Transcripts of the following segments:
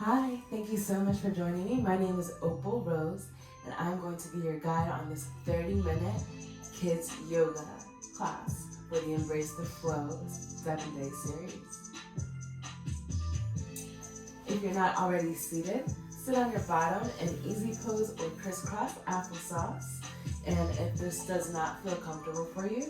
Hi, thank you so much for joining me. My name is Opal Rose, and I'm going to be your guide on this 30-minute kids yoga class for the Embrace the Flow 7-day series. If you're not already seated, sit on your bottom in easy pose or crisscross applesauce. And if this does not feel comfortable for you,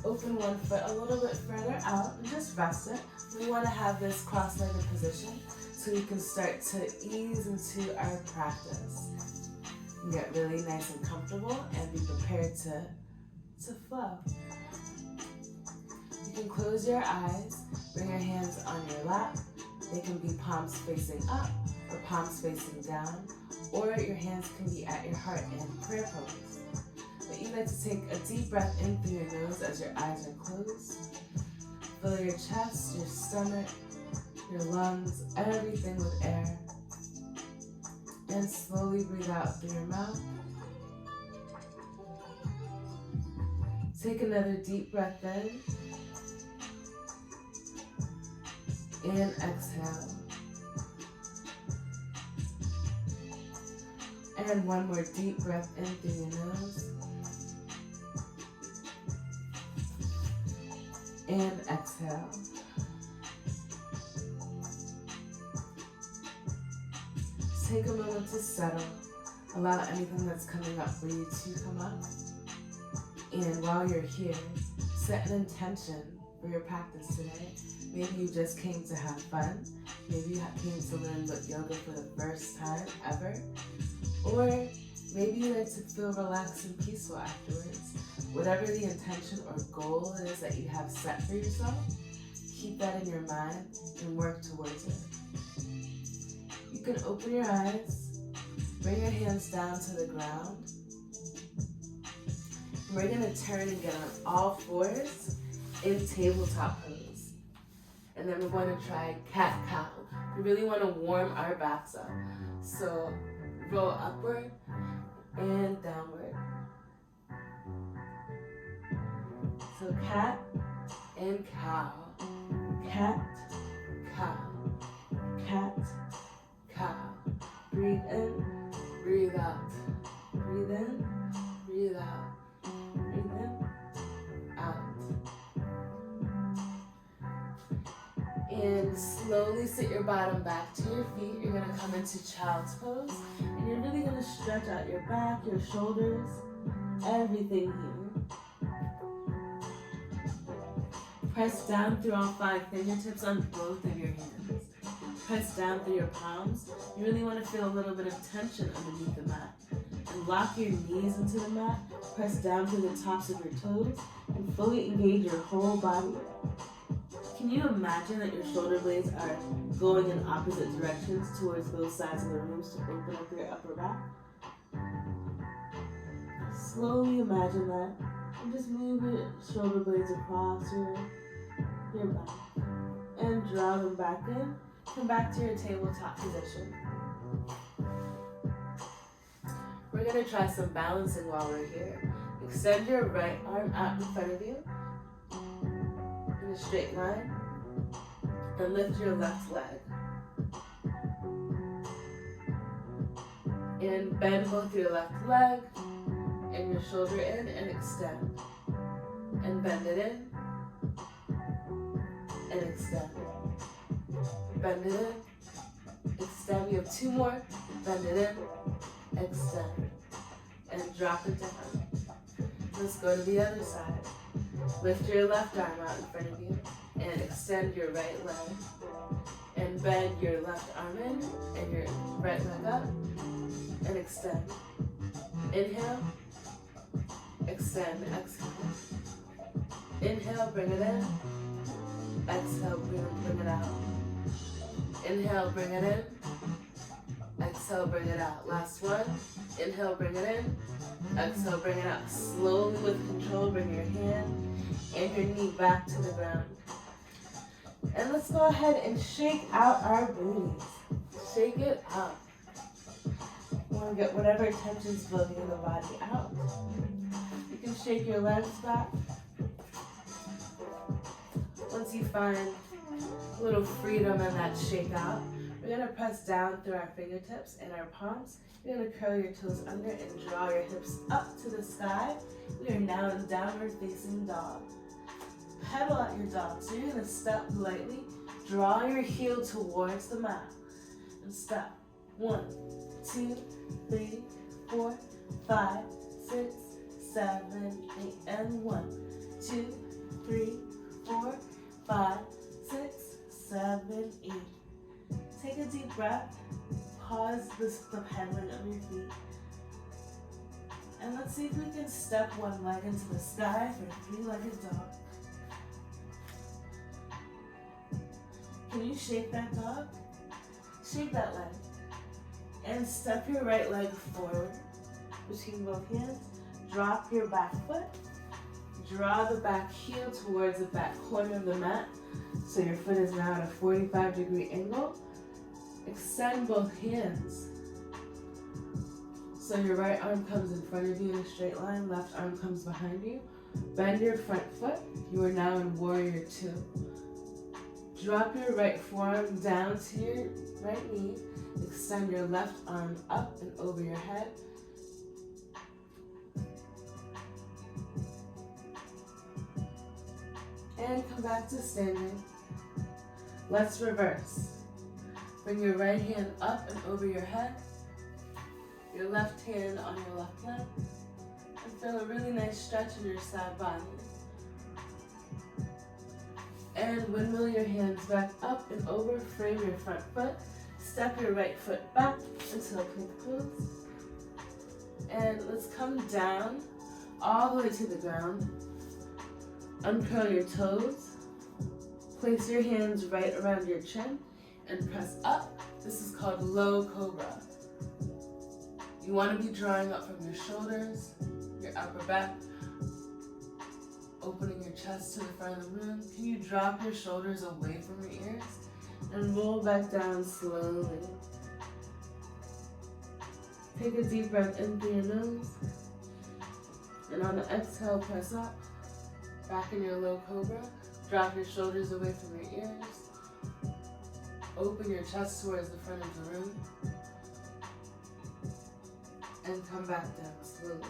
open one foot a little bit further out and just rest it. We want to have this cross-legged position so we can start to ease into our practice. And get really nice and comfortable and be prepared to flow. You can close your eyes, bring your hands on your lap. They can be palms facing up or palms facing down, or your hands can be at your heart in prayer pose. But you like to take a deep breath in through your nose as your eyes are closed. Fill your chest, your stomach, your lungs, everything with air. And slowly breathe out through your mouth. Take another deep breath in. And exhale. And one more deep breath in through your nose. And exhale. Take a moment to settle. Allow anything that's coming up for you to come up. And while you're here, set an intention for your practice today. Maybe you just came to have fun. Maybe you came to learn about yoga for the first time ever. Or maybe you like to feel relaxed and peaceful afterwards. Whatever the intention or goal it is that you have set for yourself, keep that in your mind and work towards it. You can open your eyes, bring your hands down to the ground. We're going to turn and get on all fours in tabletop pose. And then we're going to try cat-cow. We really want to warm our backs up. So roll upward and downward. So cat and cow. Cat, cow. Cat, cow. Breathe in, breathe out. Breathe in, breathe out. Breathe in, out. And slowly sit your bottom back to your feet. You're going to come into child's pose. And you're really going to stretch out your back, your shoulders, everything here. Press down through all 5 fingertips on both of your hands. Press down through your palms. You really want to feel a little bit of tension underneath the mat. And lock your knees into the mat. Press down through the tops of your toes and fully engage your whole body. Can you imagine that your shoulder blades are going in opposite directions towards both sides of the rooms to open up your upper back? Slowly imagine that and just move your shoulder blades across your back and draw them back in. Come back to your tabletop position. We're going to try some balancing while we're here. Extend your right arm out in front of you in a straight line and lift your left leg. And bend both your left leg and your shoulder in and extend. And bend it in and extend. Bend it in, extend. You have 2 more. Bend it in, extend, and drop it down. Let's go to the other side. Lift your left arm out in front of you and extend your right leg. And bend your left arm in and your right leg up and extend. Inhale, extend, exhale. Inhale, bring it in. Exhale, bring it out. Inhale, bring it in. Exhale, bring it out. Last one. Inhale, bring it in. Exhale, bring it out. Slowly with control, bring your hand and your knee back to the ground. And let's go ahead and shake out our booties. Shake it out. You want to get whatever tension's building in the body out. You can shake your legs back. Once you find a little freedom in that shake out, we're We're gonna press down through our fingertips and our palms. You're gonna curl your toes under and draw your hips up to the sky. We are now in downward facing dog. Pedal at your dog. So you're gonna step lightly, draw your heel towards the mat, and step. 1, 2, 3, 4, 5, 6, 7, 8, and 1, 2, 3, 4, 5, 6, 7, 8. Take a deep breath. Pause the pedaling of your feet. And let's see if we can step one leg into the sky for 3-legged dog. Can you shake that dog? Shake that leg. And step your right leg forward between both hands. Drop your back foot. Draw the back heel towards the back corner of the mat. So your foot is now at a 45-degree angle. Extend both hands. So your right arm comes in front of you in a straight line, left arm comes behind you. Bend your front foot. You are now in Warrior 2. Drop your right forearm down to your right knee. Extend your left arm up and over your head. And come back to standing. Let's reverse. Bring your right hand up and over your head. Your left hand on your left leg. And feel a really nice stretch in your side body. And windmill your hands back up and over. Frame your front foot. Step your right foot back into a plank pose. And let's come down all the way to the ground. Uncurl your toes. Place your hands right around your chin and press up. This is called low cobra. You want to be drawing up from your shoulders, your upper back, opening your chest to the front of the room. Can you drop your shoulders away from your ears and roll back down slowly? Take a deep breath in through your nose, and on the exhale, press up. Back in your low cobra. Drop your shoulders away from your ears. Open your chest towards the front of the room. And come back down slowly.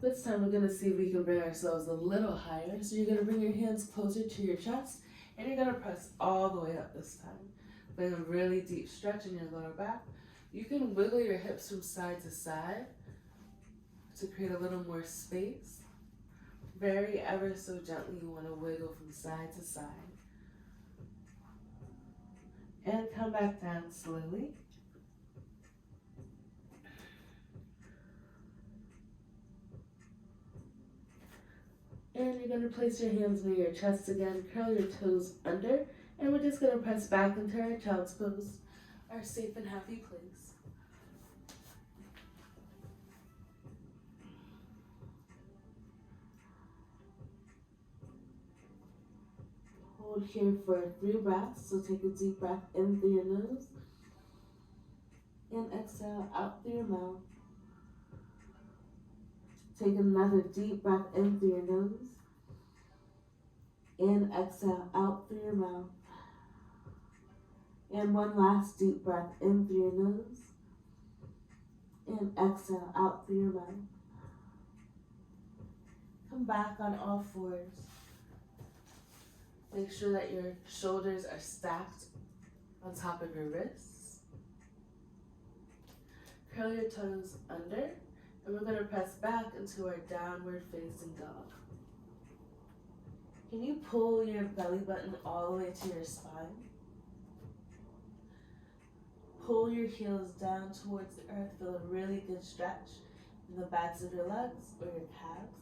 This time we're gonna see if we can bring ourselves a little higher. So you're gonna bring your hands closer to your chest and you're gonna press all the way up this time. Bring a really deep stretch in your lower back. You can wiggle your hips from side to side to create a little more space. Very ever so gently, you want to wiggle from side to side. And come back down slowly. And you're going to place your hands near your chest again, curl your toes under, and we're just going to press back into our child's pose, our safe and happy place. Hold here for 3 breaths, so take a deep breath in through your nose, and exhale out through your mouth. Take another deep breath in through your nose, and exhale out through your mouth. And one last deep breath in through your nose, and exhale out through your mouth. Come back on all fours. Make sure that your shoulders are stacked on top of your wrists. Curl your toes under, and we're going to press back into our downward facing dog. Can you pull your belly button all the way to your spine? Pull your heels down towards the earth. Feel a really good stretch in the backs of your legs or your calves.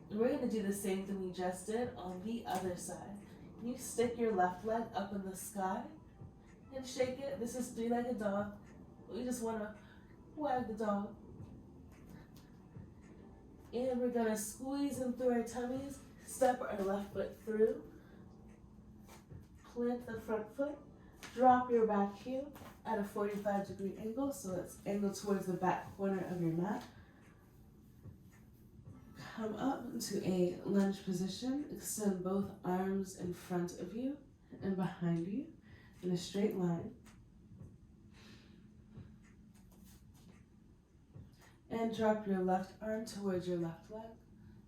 And we're going to do the same thing we just did on the other side. Can you stick your left leg up in the sky and shake it? This is 3-legged dog. We just want to wag the dog. And we're going to squeeze in through our tummies. Step our left foot through. Plant the front foot. Drop your back heel at a 45-degree angle. So it's angled towards the back corner of your mat. Come up into a lunge position. Extend both arms in front of you and behind you. in a straight line. And drop your left arm towards your left leg.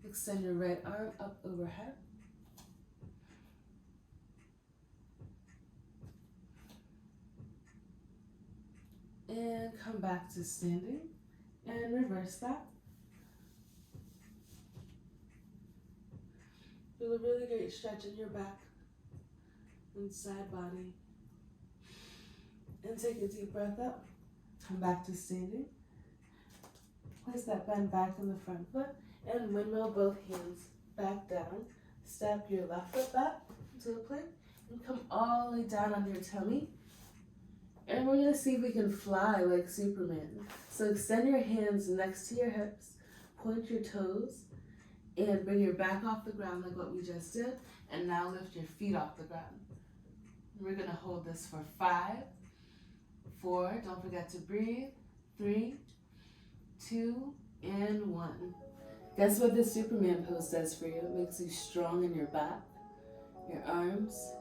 Extend your right arm up overhead. And come back to standing and reverse that. Feel a really great stretch in your back and side body. And take a deep breath up. Come back to standing. Place that bend back in the front foot and windmill both hands back down. Step your left foot back to the plank and come all the way down on your tummy. And we're gonna see if we can fly like Superman. So extend your hands next to your hips, point your toes, and bring your back off the ground like what we just did. And now lift your feet off the ground. We're gonna hold this for 5, 4, don't forget to breathe, 3, 2, and 1. Guess what this Superman pose does for you? It makes you strong in your back, your arms,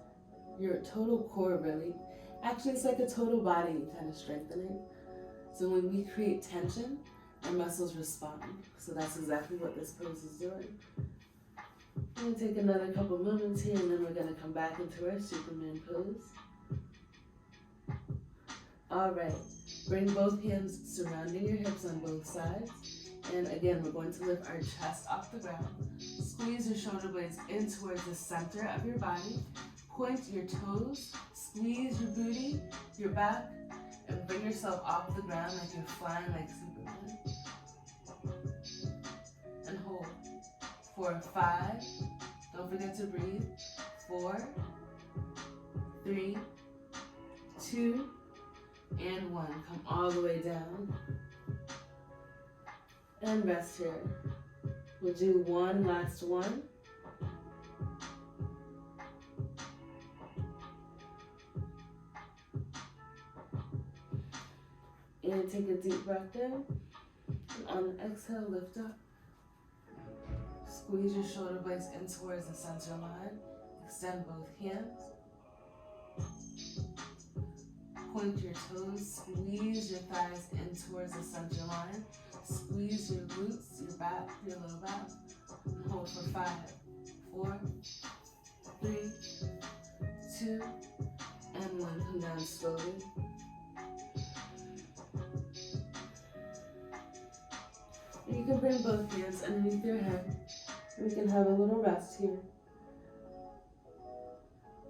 your total core really. Actually, it's like a total body kind of strengthening. So when we create tension, our muscles respond. So that's exactly what this pose is doing. We're going to take another couple moments here and then we're going to come back into our Superman pose. All right, bring both hands surrounding your hips on both sides. And again, we're going to lift our chest off the ground. Squeeze your shoulder blades in towards the center of your body. Point your toes, squeeze your booty, your back, and bring yourself off the ground like you're flying like Superman. And hold for 5, don't forget to breathe, 4, 3, 2, and 1. Come all the way down. And rest here. We'll do one last one. And take a deep breath in. And on the exhale, lift up. Squeeze your shoulder blades in towards the center line. Extend both hands. Point your toes, squeeze your thighs in towards the center line. Squeeze your glutes, your back, your low back. Hold for 5, 4, 3, 2, and 1. Come down slowly. You can bring both hands underneath your head. We can have a little rest here.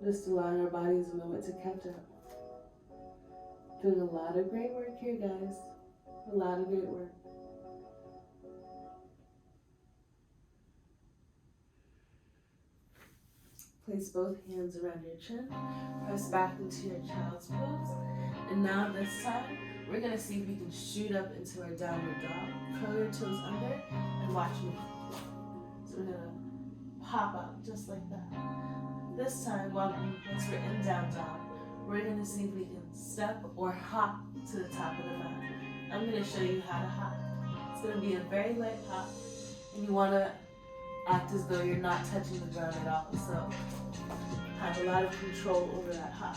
Just allowing our bodies a moment to catch up. Doing a lot of great work here, guys. A lot of great work. Place both hands around your chin. Press back into your child's pose. And now this time, we're gonna see if we can shoot up into our downward dog. Curl your toes under and watch me. So we're gonna pop up just like that. This time, once we're in down dog, we're gonna see if we can step or hop to the top of the mat. I'm gonna show you how to hop. It's gonna be a very light hop, and you wanna act as though you're not touching the ground at all. So have a lot of control over that hop.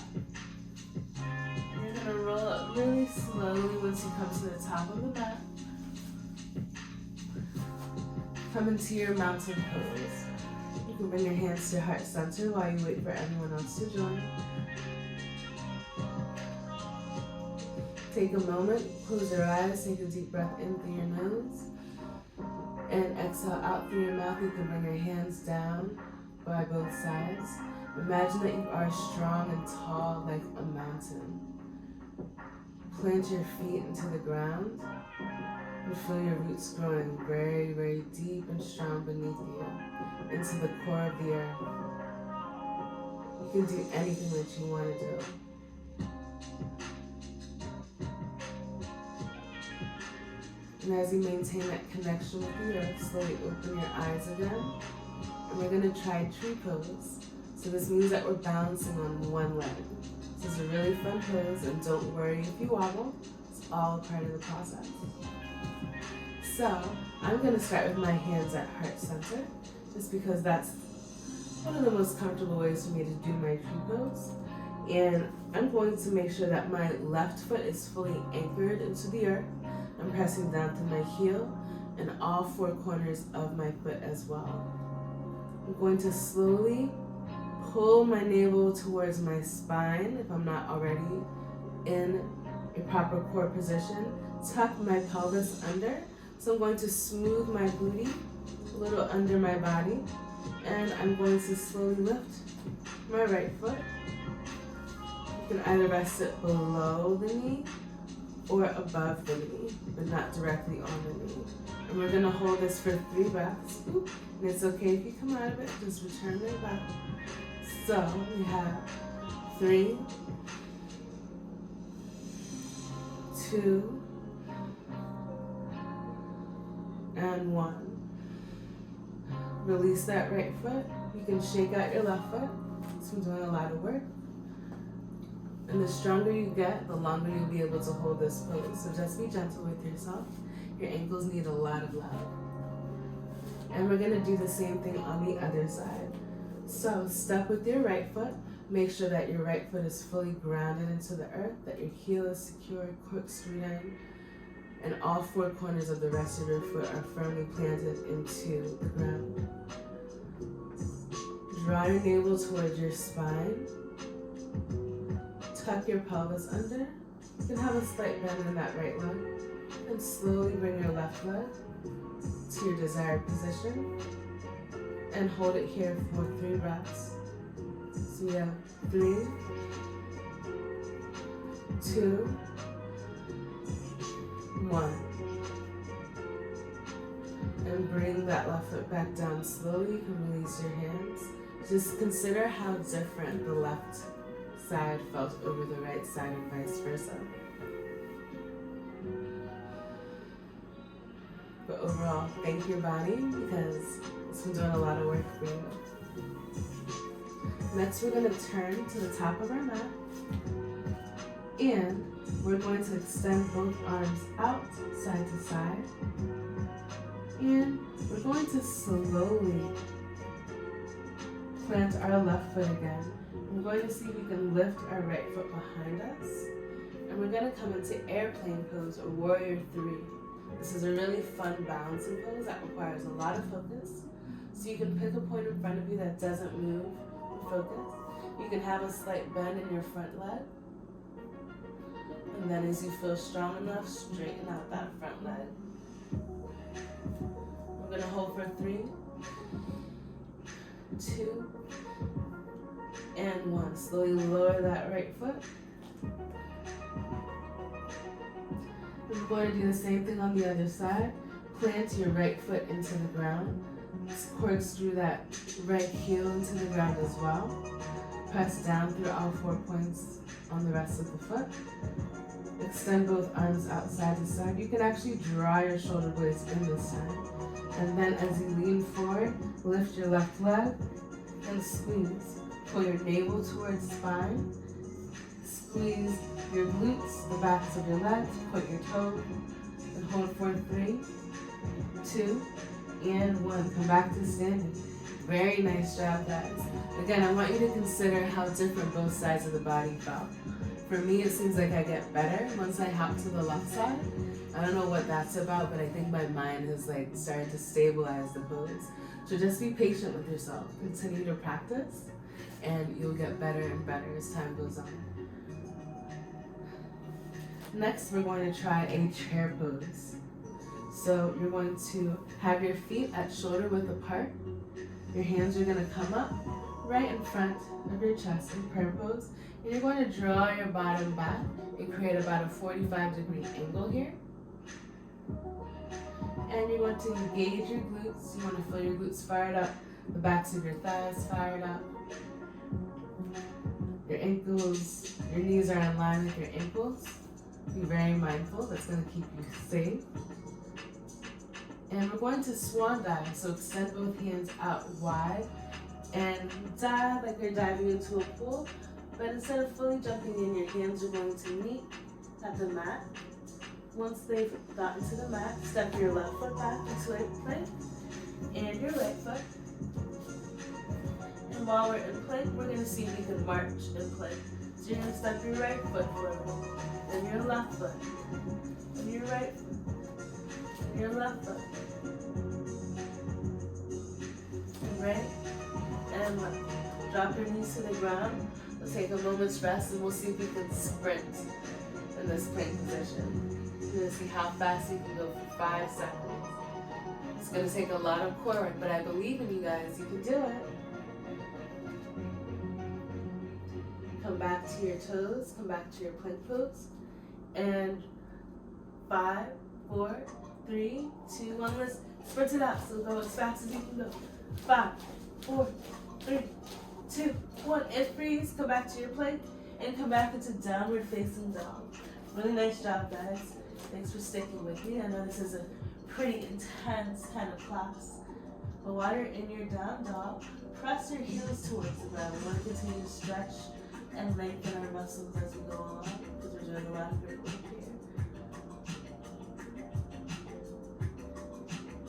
You're gonna roll up really slowly once you come to the top of the mat. Come into your mountain pose. You can bring your hands to your heart center while you wait for everyone else to join. Take a moment, close your eyes, take a deep breath in through your nose, and exhale out through your mouth. You can bring your hands down by both sides. Imagine that you are strong and tall like a mountain. Plant your feet into the ground and feel your roots growing very, very deep and strong beneath you, into the core of the earth. You can do anything that you want to do. And as you maintain that connection with the earth, slowly open your eyes again. And we're gonna try tree pose. So this means that we're balancing on one leg. This is a really fun pose, and don't worry if you wobble. It's all part of the process. So I'm gonna start with my hands at heart center, just because that's one of the most comfortable ways for me to do my tree pose. And I'm going to make sure that my left foot is fully anchored into the earth. I'm pressing down through my heel and all four corners of my foot as well. I'm going to slowly pull my navel towards my spine if I'm not already in a proper core position. Tuck my pelvis under. So I'm going to smooth my booty a little under my body, and I'm going to slowly lift my right foot. You can either rest it below the knee or above the knee, but not directly on the knee. And we're gonna hold this for 3 breaths. And it's okay if you come out of it, just return right back. So we have 3, 2, and 1. Release that right foot. You can shake out your left foot. So I'm doing a lot of work. And the stronger you get, the longer you'll be able to hold this pose. So just be gentle with yourself. Your ankles need a lot of love. And we're gonna do the same thing on the other side. So step with your right foot. Make sure that your right foot is fully grounded into the earth, that your heel is secure, corkscrewed in, and all four corners of the rest of your foot are firmly planted into the ground. Draw your navel towards your spine. Tuck your pelvis under. You can have a slight bend in that right leg. And slowly bring your left leg to your desired position. And hold it here for 3 breaths. So we have 3, 2, 1. And bring that left foot back down slowly. You can release your hands. Just consider how different the left side felt over the right side and vice versa. But overall, thank your body because it's been doing a lot of work for you. Next, we're going to turn to the top of our mat, and we're going to extend both arms out side to side, and we're going to slowly plant our left foot again. We're going to see if we can lift our right foot behind us, and we're going to come into airplane pose or warrior 3. This is a really fun balancing pose that requires a lot of focus. So you can pick a point in front of you that doesn't move with focus. You can have a slight bend in your front leg. And then as you feel strong enough, straighten out that front leg. We're going to hold for 3, 2, and 1. Slowly lower that right foot. We're going to do the same thing on the other side. Plant your right foot into the ground. Corkscrew that right heel into the ground as well. Press down through all 4 points on the rest of the foot. Extend both arms out side to side. You can actually draw your shoulder blades in this time. And then as you lean forward, lift your left leg and squeeze. Pull your navel towards spine. Squeeze your glutes, the backs of your legs, point your toes, and hold for 3, 2, and 1. Come back to standing. Very nice job, guys. Again, I want you to consider how different both sides of the body felt. For me, it seems like I get better once I hop to the left side. I don't know what that's about, but I think my mind has started to stabilize the pose. So just be patient with yourself. Continue to practice, and you'll get better and better as time goes on. Next, we're going to try a chair pose. So you're going to have your feet at shoulder width apart. Your hands are going to come up right in front of your chest in prayer pose. And you're going to draw your bottom back and create about a 45-degree angle here. And you're going to engage your glutes. You want to feel your glutes fired up, the backs of your thighs fired up. Your ankles, your knees are in line with your ankles. Be very mindful, that's going to keep you safe. And we're going to swan dive, so extend both hands out wide and dive like you're diving into a pool, but instead of fully jumping in, your hands are going to meet at the mat. Once they've gotten to the mat, step your left foot back into a plank and your right foot. And while we're in plank, we're going to see if we can march in plank. So you're going to step your right foot forward, then your left foot, then your right foot, then your left foot, and right and left. Drop your knees to the ground. Let's take a moment's rest and we'll see if we can sprint in this plank position. You're going to see how fast you can go for 5 seconds. It's going to take a lot of core work, but I believe in you guys. You can do it. Come back to your toes. Come back to your plank pose. And 5, 4, 3, 2, 1. Let's sprint it out. So go as fast as you can go. 5, 4, 3, 2, 1. And freeze. Come back to your plank. And come back into downward facing dog. Really nice job, guys. Thanks for sticking with me. I know this is a pretty intense kind of class. But while you're in your down dog, press your heels towards the ground. We want to continue to stretch and lengthen our muscles as we go along because we're doing a lot of good work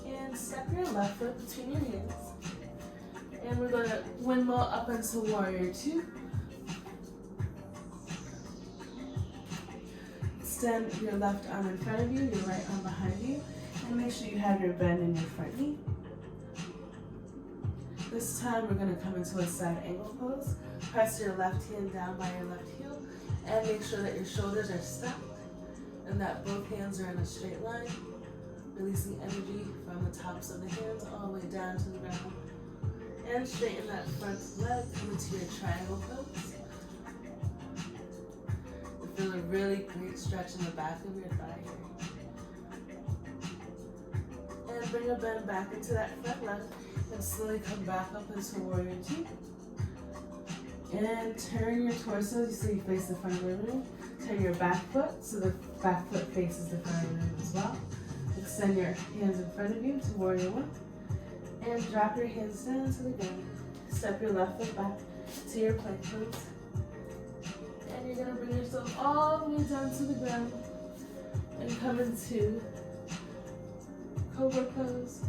here. And step your left foot between your hands. And we're going to windmill up into warrior 2. Extend your left arm in front of you, your right arm behind you, and make sure you have your bend in your front knee. This time we're going to come into a side angle pose. Press your left hand down by your left heel and make sure that your shoulders are stacked and that both hands are in a straight line, releasing energy from the tops of the hands all the way down to the ground. And straighten that front leg, come into your triangle pose. Feel a really great stretch in the back of your thigh here. And bring a bend back into that front leg and slowly come back up into warrior 2. And turn your torso so you face the front of the room. Turn your back foot so the back foot faces the front of the room as well. Extend your hands in front of you to warrior 1. And drop your hands down to the ground. Step your left foot back to your plank pose. And you're going to bring yourself all the way down to the ground and come into cobra pose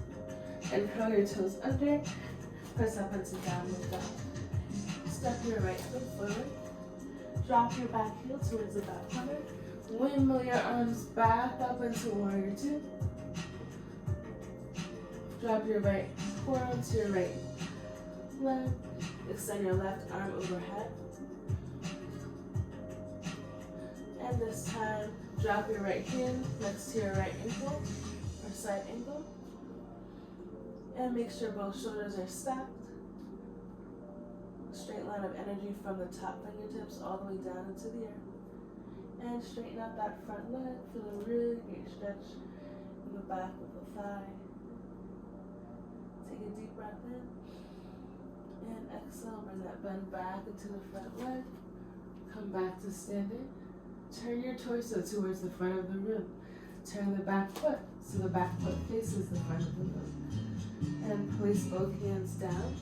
and curl your toes under, press up into downward dog. Step your right foot forward, drop your back heel towards the back corner, windmill your arms back up into warrior 2. Drop your right forearm to your right leg, extend your left arm overhead. And this time, drop your right hand next to your right ankle or side ankle. And make sure both shoulders are stacked. Straight line of energy from the top fingertips all the way down into the air. And straighten out that front leg. Feel a really great stretch in the back of the thigh. Take a deep breath in. And exhale, bring that bend back into the front leg. Come back to standing. Turn your torso towards the front of the room. Turn the back foot so the back foot faces the front of the room. And place both hands down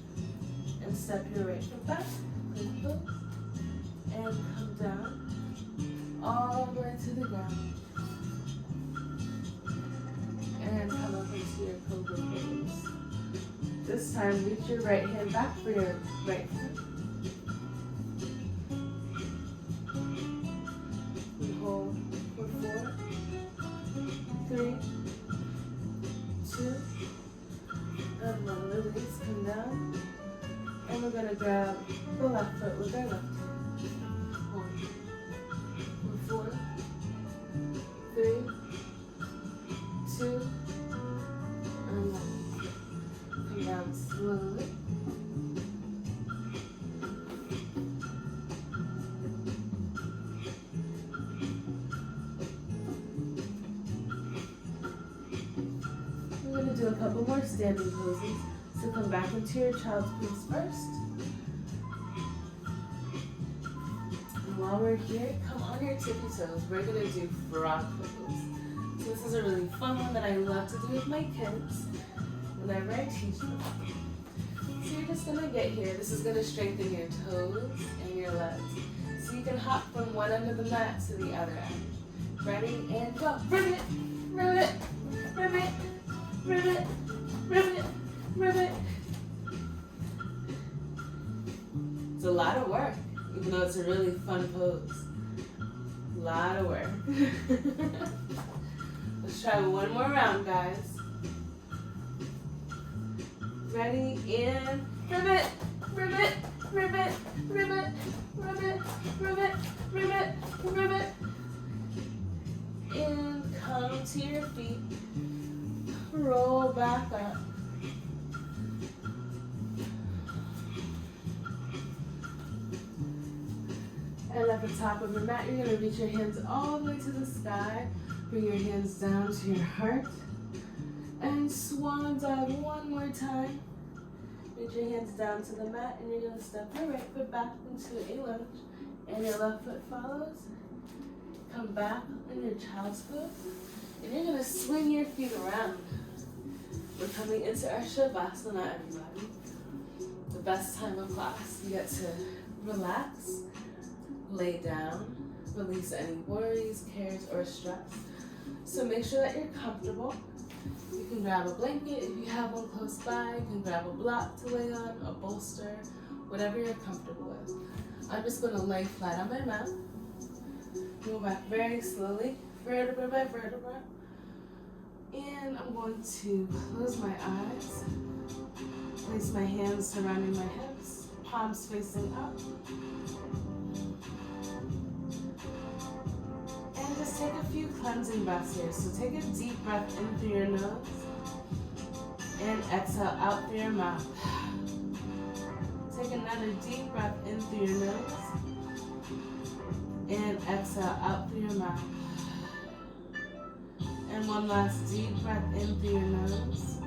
and step your right foot back, and come down all the way to the ground. And come up into your cobra pose. This time, reach your right hand back for your right foot. Hold for 4, 3, 2, and 1. Release, come down. And we're going to grab the left foot with our left hand. 1, 4, 3, 2, and 1. Come down slowly. Do a couple more standing poses. So come back into your child's pose first. And while we're here, come on your tippy toes. We're going to do frog pose. So this is a really fun one that I love to do with my kids whenever I teach them. So you're just going to get here. This is going to strengthen your toes and your legs. So you can hop from one end of the mat to the other end. Ready, and go. Ribbit, ribbit, ribbit. Ribbit, ribbit, ribbit. It's a lot of work. even though it's a really fun pose. A lot of work. Let's try one more round, guys. Ready, and ribbit, ribbit, ribbit, ribbit, ribbit, ribbit, ribbit, ribbit. And come to your feet. Roll back up. And at the top of the mat, you're going to reach your hands all the way to the sky. Bring your hands down to your heart. And swan dive one more time. Reach your hands down to the mat, and you're going to step your right foot back into a lunge. And your left foot follows. Come back in your child's pose. And you're going to swing your feet around. We're coming into our Shavasana, everybody. The best time of class. You get to relax, lay down, release any worries, cares, or stress. So make sure that you're comfortable. You can grab a blanket if you have one close by. You can grab a block to lay on, a bolster, whatever you're comfortable with. I'm just going to lay flat on my mat. Move back very slowly, vertebra by vertebra. And I'm going to close my eyes. Place my hands surrounding my hips, palms facing up. And just take a few cleansing breaths here. So take a deep breath in through your nose and exhale out through your mouth. Take another deep breath in through your nose and exhale out through your mouth. And one last deep breath in through your nose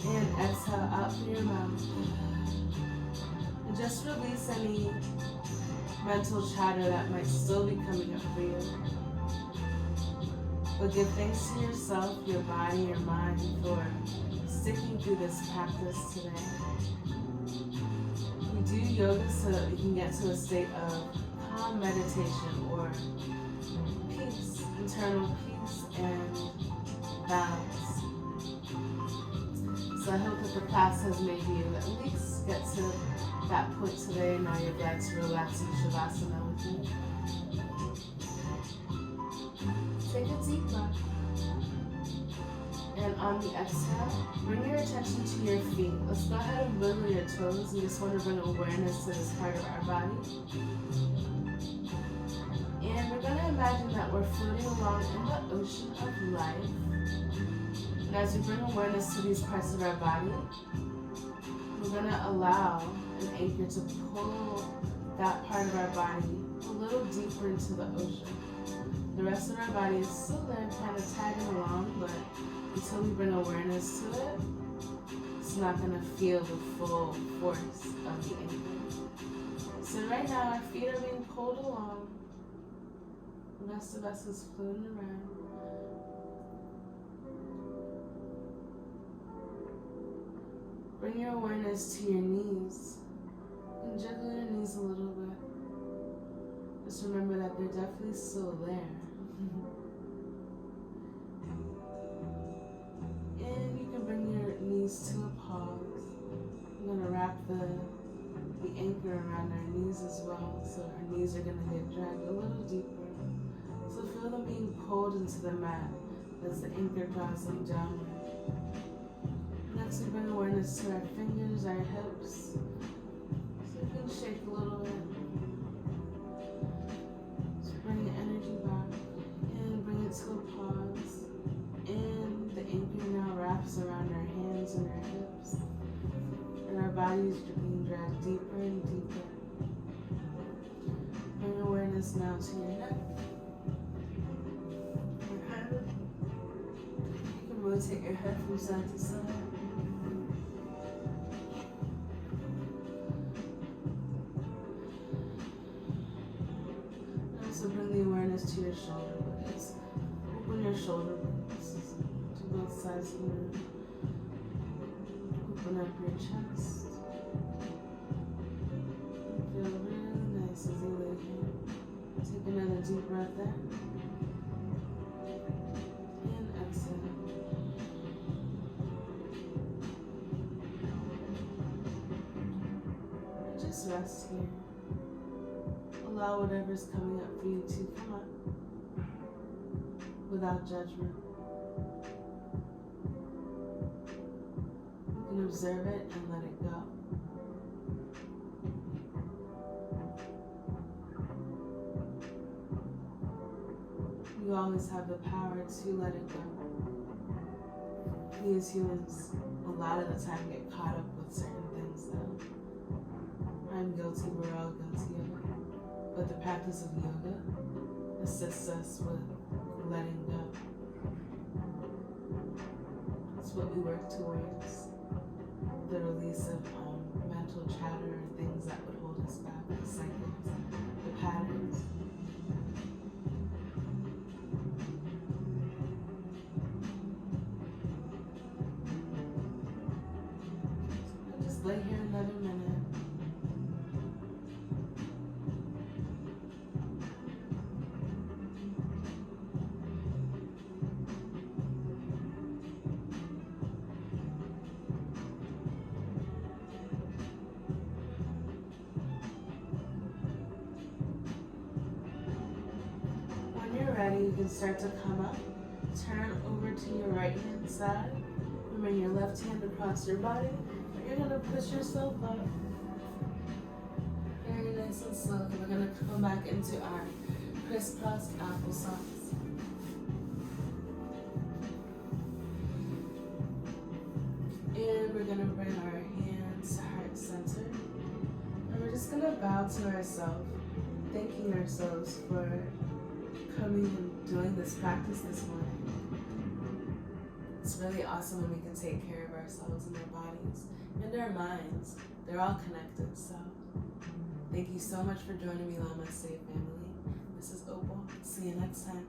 and exhale out through your mouth. And just release any mental chatter that might still be coming up for you. But give thanks to yourself, your body, your mind for sticking through this practice today. We do yoga so that we can get to a state of calm meditation or peace, internal peace and balance. So I hope that the class has made you at least get to that point today. Now you're glad to relax in Shavasana with me. Take a deep breath. And on the exhale, bring your attention to your feet. Let's go ahead and wiggle your toes. You just want to bring awareness to this part of our body. And we're going to imagine that we're floating along in the ocean of life. And as we bring awareness to these parts of our body, we're going to allow an anchor to pull that part of our body a little deeper into the ocean. The rest of our body is still there, kind of tagging along, but until we bring awareness to it, it's not going to feel the full force of the anchor. So right now, our feet are being pulled along. The rest of us is floating around. Bring your awareness to your knees and jiggle your knees a little bit. Just remember that they're definitely still there. And you can bring your knees to a pause. I'm going to wrap the anchor around our knees as well, so our knees are going to get dragged a little deeper. So feel them being pulled into the mat as the anchor draws them downward. Next, we bring awareness to our fingers, our hips. So you can shake a little bit. Just bring the energy back and bring it to a pause. And the anchor now wraps around our hands and our hips. And our bodies are being dragged deeper and deeper. Bring awareness now to your neck. Your head. You can rotate your head from side to side. Also bring the awareness to your shoulder blades. Open your shoulder blades to both sides of the room. Open up your chest. Feel really nice as you lay here. Take another deep breath in. And exhale. just rest here. Allow whatever's coming up for you to come up without judgment. You can observe it and let it go. You always have the power to let it go. We as humans, a lot of the time, get caught up with certain things though. I'm guilty, we're all guilty of it. But the practice of yoga assists us with letting go. It's what we work towards. The release of mental chatter and things that would hold us back, the cycles, the patterns. Just lay here another minute. Ready, you can start to come up. Turn over to your right hand side. Bring your left hand across your body. And you're gonna push yourself up. Very nice and slowly. We're gonna come back into our crisscrossed applesauce. And we're gonna bring our hands to heart center. And we're just gonna bow to ourselves, thanking ourselves for coming and doing this practice this morning. It's really awesome when we can take care of ourselves and our bodies and our minds. They're all connected, so thank you so much for joining me, Llamaste family. This is Opal. See you next time.